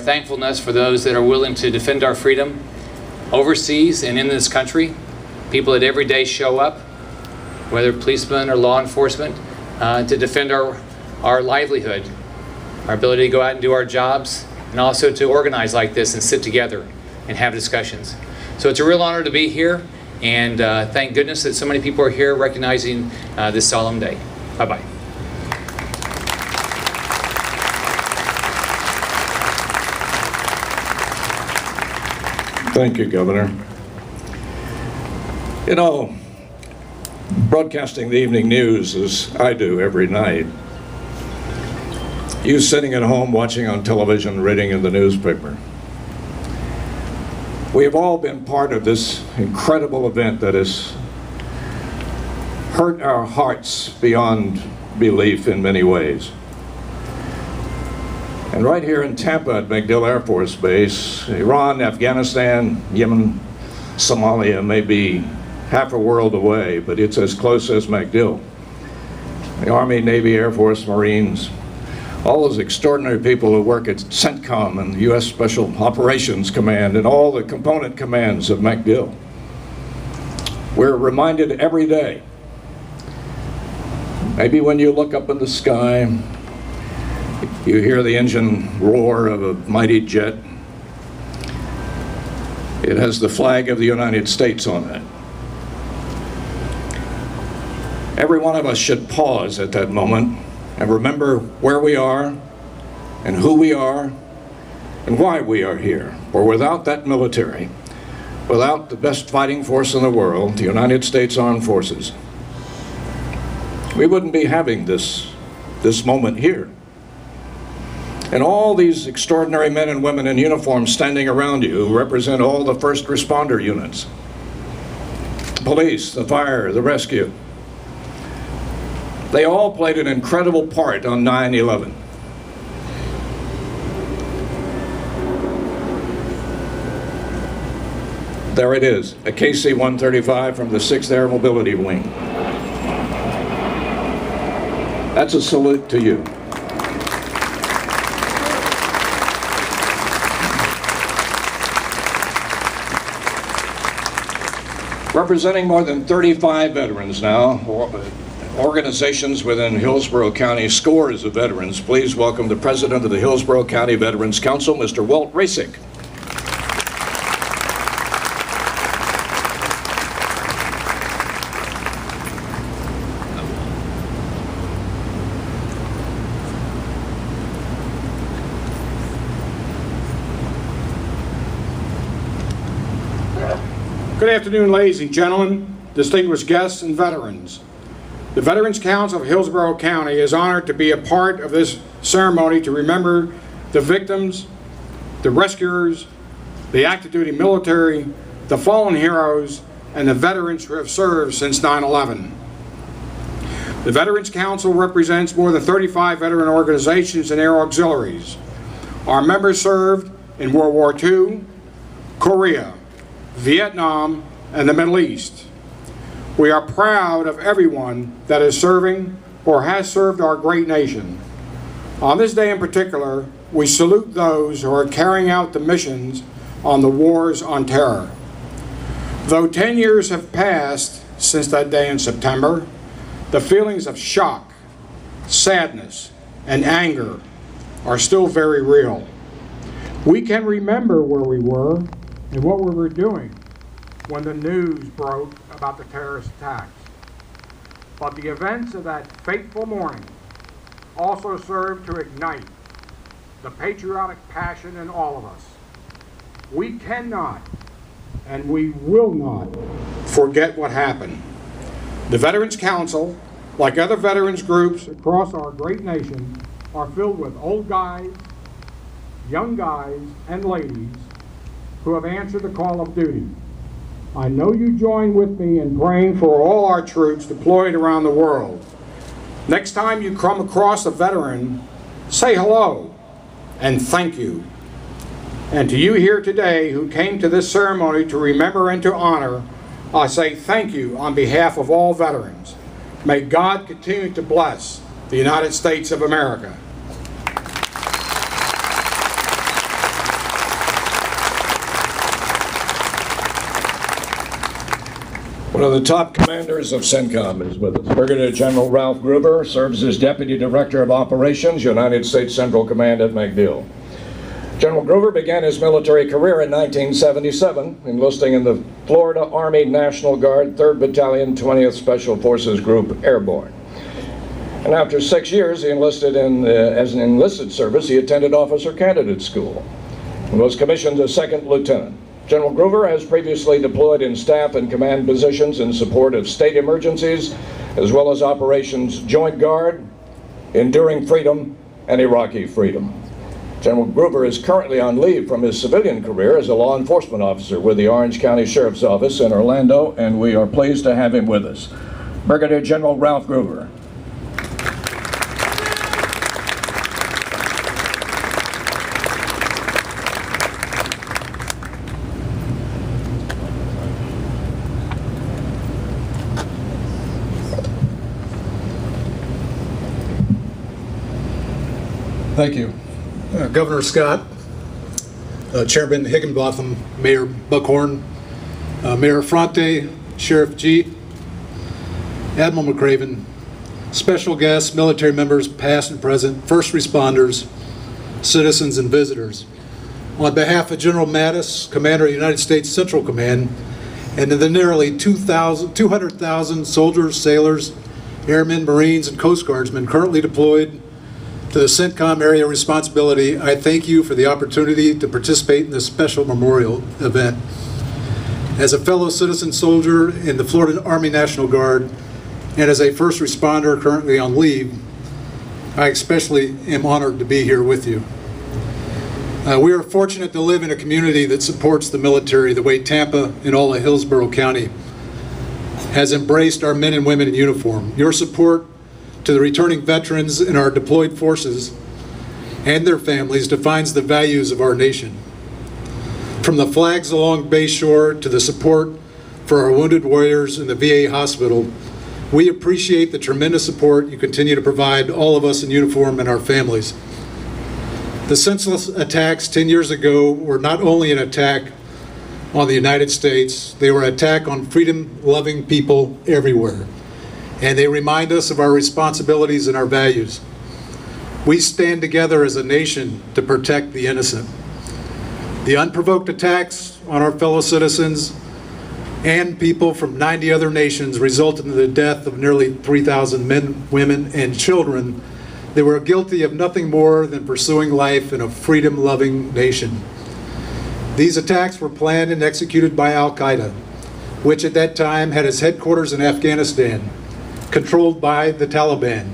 Thankfulness for those that are willing to defend our freedom overseas and in this country, people that every day show up, whether policemen or law enforcement, to defend our livelihood, our ability to go out and do our jobs, and also to organize like this and sit together and have discussions. So it's a real honor to be here, and thank goodness that so many people are here recognizing this solemn day. Bye-bye. Thank you, Governor. You know, broadcasting the evening news as I do every night, you sitting at home watching on television, reading in the newspaper, we have all been part of this incredible event that has hurt our hearts beyond belief in many ways. And right here in Tampa at MacDill Air Force Base, Iran, Afghanistan, Yemen, Somalia may be half a world away, but it's as close as MacDill. The Army, Navy, Air Force, Marines, all those extraordinary people who work at CENTCOM and the U.S. Special Operations Command and all the component commands of MacDill. We're reminded every day, maybe when you look up in the sky, you hear the engine roar of a mighty jet. It has the flag of the United States on it. Every one of us should pause at that moment and remember where we are and who we are and why we are here. For without that military, without the best fighting force in the world, the United States Armed Forces, we wouldn't be having this moment here. And all these extraordinary men and women in uniform standing around you represent all the first responder units. The police, the fire, the rescue. They all played an incredible part on 9/11. There it is, a KC-135 from the 6th Air Mobility Wing. That's a salute to you. Representing more than 35 veterans now, organizations within Hillsborough County, scores of veterans, please welcome the President of the Hillsborough County Veterans Council, Mr. Walt Rasick. Good afternoon, ladies and gentlemen, distinguished guests and veterans. The Veterans Council of Hillsborough County is honored to be a part of this ceremony to remember the victims, the rescuers, the active duty military, the fallen heroes, and the veterans who have served since 9/11. The Veterans Council represents more than 35 veteran organizations and air auxiliaries. Our members served in World War II, Korea, Vietnam, and the Middle East. We are proud of everyone that is serving or has served our great nation. On this day in particular, we salute those who are carrying out the missions on the wars on terror. Though 10 years have passed since that day in September, the feelings of shock, sadness, and anger are still very real. We can remember where we were and what we were doing when the news broke about the terrorist attacks. But the events of that fateful morning also served to ignite the patriotic passion in all of us. We cannot and we will not forget what happened. The Veterans Council, like other veterans groups across our great nation, are filled with old guys, young guys, and ladies who have answered the call of duty. I know you join with me in praying for all our troops deployed around the world. Next time you come across a veteran, say hello and thank you. And to you here today who came to this ceremony to remember and to honor, I say thank you on behalf of all veterans. May God continue to bless the United States of America. One of the top commanders of CENTCOM is with us. Brigadier General Ralph Gruber serves as Deputy Director of Operations, United States Central Command at MacDill. General Gruber began his military career in 1977, enlisting in the Florida Army National Guard 3rd Battalion, 20th Special Forces Group Airborne. And after 6 years he enlisted as an enlisted service, he attended Officer Candidate School and was commissioned as Second Lieutenant. General Gruber has previously deployed in staff and command positions in support of state emergencies, as well as Operations Joint Guard, Enduring Freedom, and Iraqi Freedom. General Gruber is currently on leave from his civilian career as a law enforcement officer with the Orange County Sheriff's Office in Orlando, and we are pleased to have him with us. Brigadier General Ralph Gruber. Thank you. Governor Scott, Chairman Higginbotham, Mayor Buckhorn, Mayor Fronte, Sheriff G, Admiral McCraven, special guests, military members past and present, first responders, citizens and visitors. On behalf of General Mattis, Commander of the United States Central Command, and the nearly 200,000 soldiers, sailors, airmen, Marines, and Coast Guardsmen currently deployed to the CENTCOM area of responsibility, I thank you for the opportunity to participate in this special memorial event. As a fellow citizen soldier in the Florida Army National Guard and as a first responder currently on leave, I especially am honored to be here with you. We are fortunate to live in a community that supports the military the way Tampa and all of Hillsborough County has embraced our men and women in uniform. Your support to the returning veterans in our deployed forces and their families defines the values of our nation. From the flags along Bay Shore to the support for our wounded warriors in the VA hospital, we appreciate the tremendous support you continue to provide all of us in uniform and our families. The senseless attacks 10 years ago were not only an attack on the United States, they were an attack on freedom-loving people everywhere. And they remind us of our responsibilities and our values. We stand together as a nation to protect the innocent. The unprovoked attacks on our fellow citizens and people from 90 other nations resulted in the death of nearly 3,000 men, women, and children that were guilty of nothing more than pursuing life in a freedom-loving nation. These attacks were planned and executed by Al-Qaeda, which at that time had its headquarters in Afghanistan, controlled by the Taliban,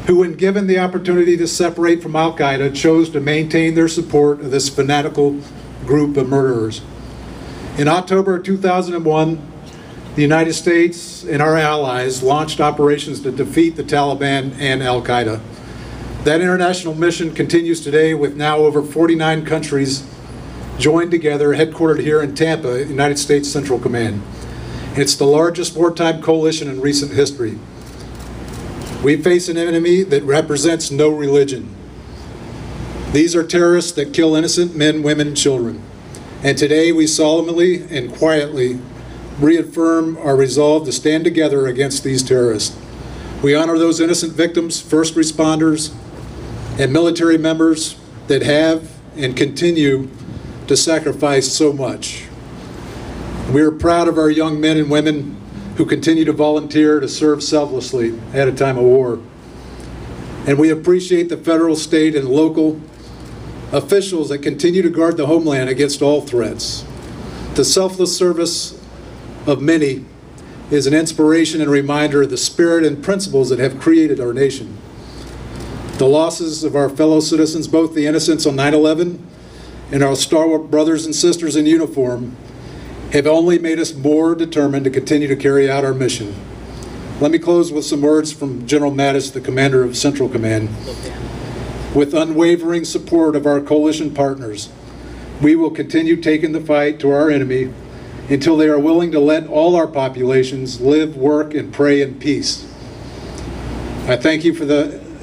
who, when given the opportunity to separate from Al-Qaeda, chose to maintain their support of this fanatical group of murderers. In October 2001, the United States and our allies launched operations to defeat the Taliban and Al-Qaeda. That international mission continues today with now over 49 countries joined together, headquartered here in Tampa, United States Central Command. It's the largest wartime coalition in recent history. We face an enemy that represents no religion. These are terrorists that kill innocent men, women, and children. And today we solemnly and quietly reaffirm our resolve to stand together against these terrorists. We honor those innocent victims, first responders, and military members that have and continue to sacrifice so much. We are proud of our young men and women who continue to volunteer to serve selflessly at a time of war. And we appreciate the federal, state, and local officials that continue to guard the homeland against all threats. The selfless service of many is an inspiration and reminder of the spirit and principles that have created our nation. The losses of our fellow citizens, both the innocents on 9/11 and our stalwart brothers and sisters in uniform, have only made us more determined to continue to carry out our mission. Let me close with some words from General Mattis, the Commander of Central Command. With unwavering support of our coalition partners, we will continue taking the fight to our enemy until they are willing to let all our populations live, work, and pray in peace. I thank you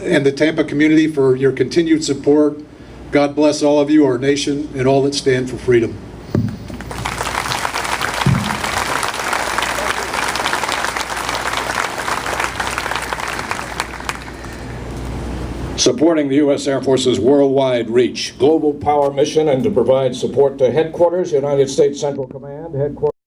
and the Tampa community for your continued support. God bless all of you, our nation, and all that stand for freedom. supporting the U.S. Air Force's worldwide reach, global power mission, and to provide support to Headquarters, United States Central Command, Headquarters.